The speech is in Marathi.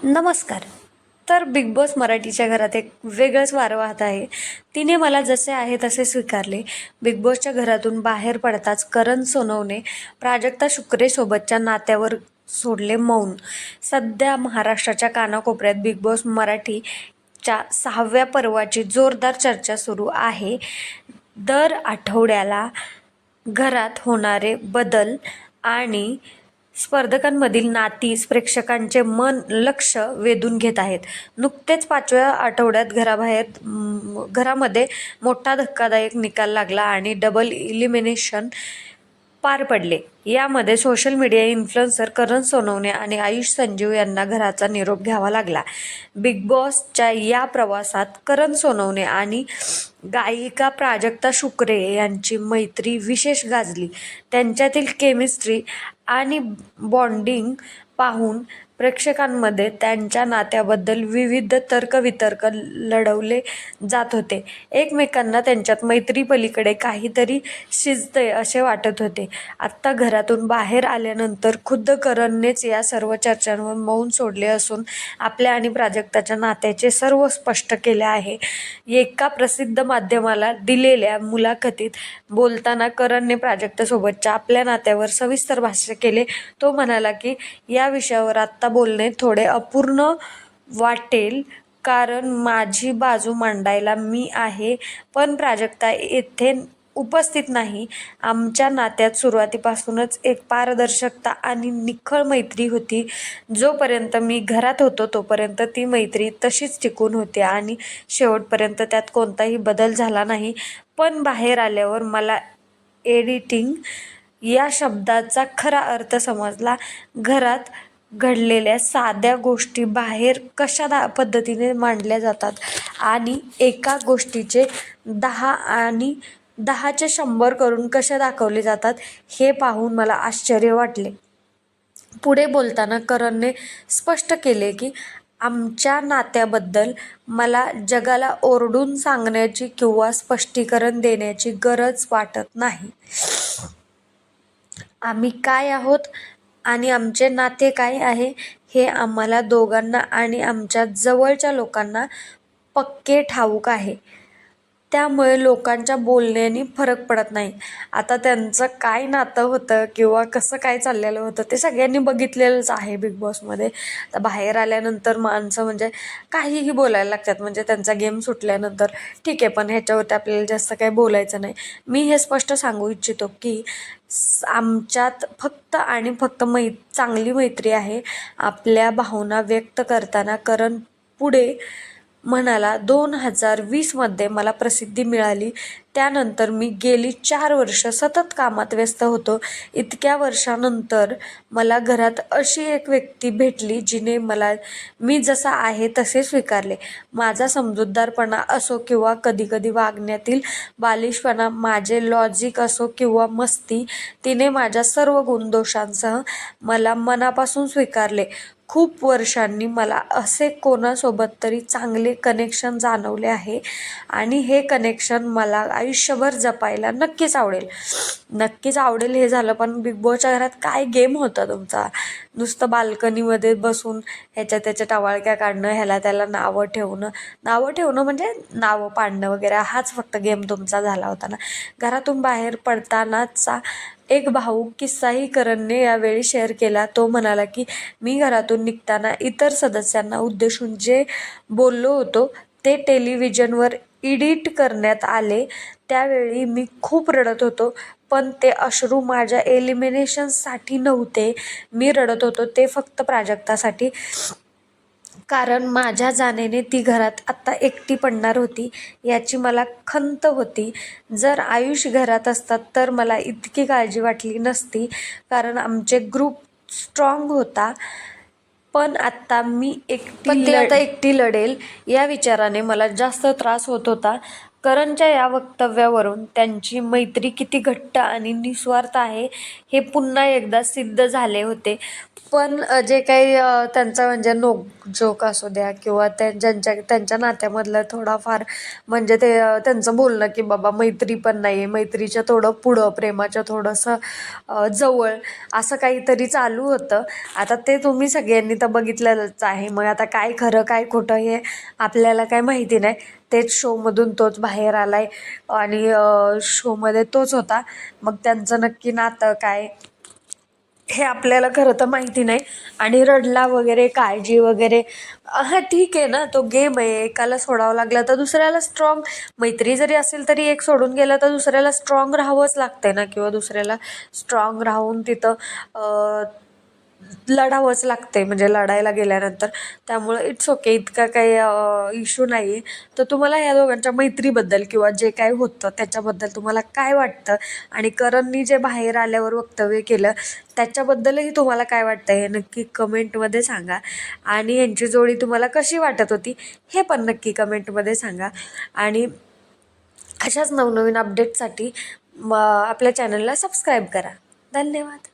नमस्कार. तर बिग बॉस मराठीच्या घरात एक वेगळंच वारं वाहत आहे. तिने मला जसे आहे तसे स्वीकारले. बिग बॉसच्या घरातून बाहेर पडताच करण सोनवणे प्राजक्ता शुक्रेसोबतच्या नात्यावर सोडले मौन. सध्या महाराष्ट्राच्या कानाकोपऱ्यात बिग बॉस मराठीच्या 6व्या पर्वाची जोरदार चर्चा सुरू आहे. दर आठवड्याला घरात होणारे बदल आणि स्पर्धकांमधील नाती प्रेक्षकांचे लक्ष वेधून घेत आहेत. नुकतेच 5व्या आठवड्यात घरामध्ये मोठा धक्कादायक निकाल लागला आणि डबल इलिमिनेशन पार पडले. यामध्ये सोशल मीडिया इन्फ्लुएन्सर करण सोनवणे आणि आयुष संजीव यांना घराचा निरोप घ्यावा लागला. बिग बॉसच्या या प्रवासात करण सोनवणे आणि गायिका प्राजक्ता शुक्रे यांची मैत्री विशेष गाजली. त्यांच्यातील केमिस्ट्री आणि बॉन्डिंग पाहून प्रेक्षकांमध्ये त्यांच्या नात्याबद्दल विविध तर्कवितर्क लढवले जात होते. एकमेकांना त्यांच्यात मैत्रीपलीकडे काहीतरी शिजतंय असे वाटत होते. आत्ता घरातून बाहेर आल्यानंतर खुद्द करणनेच या सर्व चर्चांवर मौन सोडले असून आपल्या आणि प्राजक्ताच्या नात्याचे सर्व स्पष्ट केले आहे. एका प्रसिद्ध माध्यमाला दिलेल्या मुलाखतीत बोलताना करणने प्राजक्तासोबतच्या आपल्या नात्यावर सविस्तर भाष्य केले. तो म्हणाला की या विषयावर आत्ता बोलणे थोडे अपूर्ण वाटेल, कारण माझी बाजू मांडायला मी आहे, पण प्राजक्ता येथे उपस्थित नाही. आमच्या नात्यात सुरुवातीपासूनच एक पारदर्शकता आणि निखळ मैत्री होती. जोपर्यंत मी घरात होतो तोपर्यंत ती मैत्री तशीच टिकून होती आणि शेवटपर्यंत त्यात कोणताही बदल झाला नाही. पण बाहेर आल्यावर मला एडिटिंग या शब्दाचा खरा अर्थ समजला. घरात घडलेल्या साध्या गोष्टी बाहेर कशा पद्धतीने मांडल्या जातात आणि एका गोष्टीचे 10 आणि 10चे 100 करून कशा दाखवले जातात हे पाहून मला आश्चर्य वाटले. पुढे बोलताना करणने स्पष्ट केले की आमच्या नात्याबद्दल मला जगाला ओरडून सांगण्याची किंवा स्पष्टीकरण देण्याची गरज वाटत नाही. आम्ही काय आहोत आणि आमचे नाते काय आहे हे आम्हाला दोघांना आणि आमच्या जवळच्या लोकांना पक्के ठाऊक आहे. त्यामुळे लोकांच्या बोलण्याने फरक पडत नाही. आता त्यांचं काय नातं होतं किंवा कसं काय चाललेलं होतं ते सगळ्यांनी बघितलेलंच आहे बिग बॉसमध्ये. तर बाहेर आल्यानंतर माणसं म्हणजे काहीही बोलायला लागतात. म्हणजे त्यांचा गेम सुटल्यानंतर ठीक आहे, पण ह्याच्यावरती आपल्याला जास्त काही बोलायचं नाही. मी हे स्पष्ट सांगू इच्छितो की आमच्यात फक्त आणि फक्त चांगली मैत्री आहे. आपल्या भावना व्यक्त करताना करण पुढे म्हणाला, 2020मध्ये मला प्रसिद्धी मिळाली. त्यानंतर मी गेली 4 वर्ष सतत कामात व्यस्त होतो. इतक्या वर्षानंतर मला घरात अशी एक व्यक्ती भेटली जिने मी जसा आहे तसे स्वीकारले. माझा समजूतदारपणा असो किंवा कधीकधी वागण्यातील बालिशपणा, माझे लॉजिक असो किंवा मस्ती, तिने माझ्या सर्व गुणदोषांसह मला मनापासून स्वीकारले. खूप वर्षांनी मला असे कोणासोबत तरी चांगले कनेक्शन जाणवले आहे आणि हे कनेक्शन मला आयुष्यभर जपायला नक्कीच आवडेल. हे झालं, पण बिग बॉसच्या घरात काय गेम होता तुमचा? नुसतं बाल्कनीमध्ये बसून ह्याच्या त्याच्या टवाळक्या काढणं, ह्याला त्याला नावं ठेवणं म्हणजे नावं पाडणं वगैरे, हाच फक्त गेम तुमचा झाला होता ना. घरातून बाहेर पडतानाचा एक भावूक किस्साही करणने यावेळी शेअर केला. तो म्हणाला की मी घरातून निघताना इतर सदस्यांना उद्देशून जे बोललो होतो ते टेलिव्हिजनवर एडिट करण्यात आले. त्यावेळी मी खूप रडत होतो, पण ते अश्रू माझ्या एलिमिनेशनसाठी नव्हते. मी रडत होतो ते फक्त प्राजक्तासाठी, कारण माझ्या जाण्याने ती घरात आत्ता एकटी पडणार होती याची मला खंत होती. जर आयुष घरात असतात तर मला इतकी काळजी वाटली नसती, कारण आमचे ग्रुप स्ट्रॉंग होता. पण आत्ता मी एकटी लढेल या विचाराने मला जास्त त्रास होत होता. करणच्या या वक्तव्यावरून त्यांची मैत्री किती घट्ट आणि निस्वार्थ आहे हे पुन्हा एकदा सिद्ध झाले होते. पण जे काही त्यांचा म्हणजे नोकझोक असू द्या किंवा त्यांच्या नात्यामधलं थोडाफार म्हणजे ते त्यांचं बोलणं की बाबा मैत्री पण नाही आहे, मैत्रीच्या थोडं पुढं प्रेमाच्या थोडंसं जवळ असं काहीतरी चालू होतं. आता ते तुम्ही सगळ्यांनी तर बघितलेलंच आहे. मग आता काय खरं काय खोटं हे आपल्याला काय माहिती नाही. तेच शोमधून तोच बाहेर आलाय आणि शोमध्ये तोच होता. मग त्यांचं नक्की नातं काय हे आपल्याला खरं तर माहिती नाही. आणि रडला वगैरे काळजी वगैरे, हां ठीक आहे ना, तो गेम आहे. एकाला सोडावं लागलं तर दुसऱ्याला स्ट्रॉंग, मैत्री जरी असेल तरी एक सोडून गेला तर दुसऱ्याला स्ट्रॉंग राहावंच लागतंय ना, किंवा दुसऱ्याला स्ट्रॉंग राहून तिथं लढावंच लागते म्हणजे लढायला गेल्यानंतर. त्यामुळं इट्स ओके, इतका काही इश्यू नाही आहे. तर तुम्हाला ह्या दोघांच्या मैत्रीबद्दल किंवा जे काय होतं त्याच्याबद्दल तुम्हाला काय वाटतं, आणि करणनी जे बाहेर आल्यावर वक्तव्य केलं त्याच्याबद्दलही तुम्हाला काय वाटतं हे नक्की कमेंटमध्ये सांगा. आणि यांची जोडी तुम्हाला कशी वाटत होती हे पण नक्की कमेंटमध्ये सांगा. आणि अशाच नवनवीन अपडेटसाठी आपल्या चॅनलला सबस्क्राईब करा. धन्यवाद.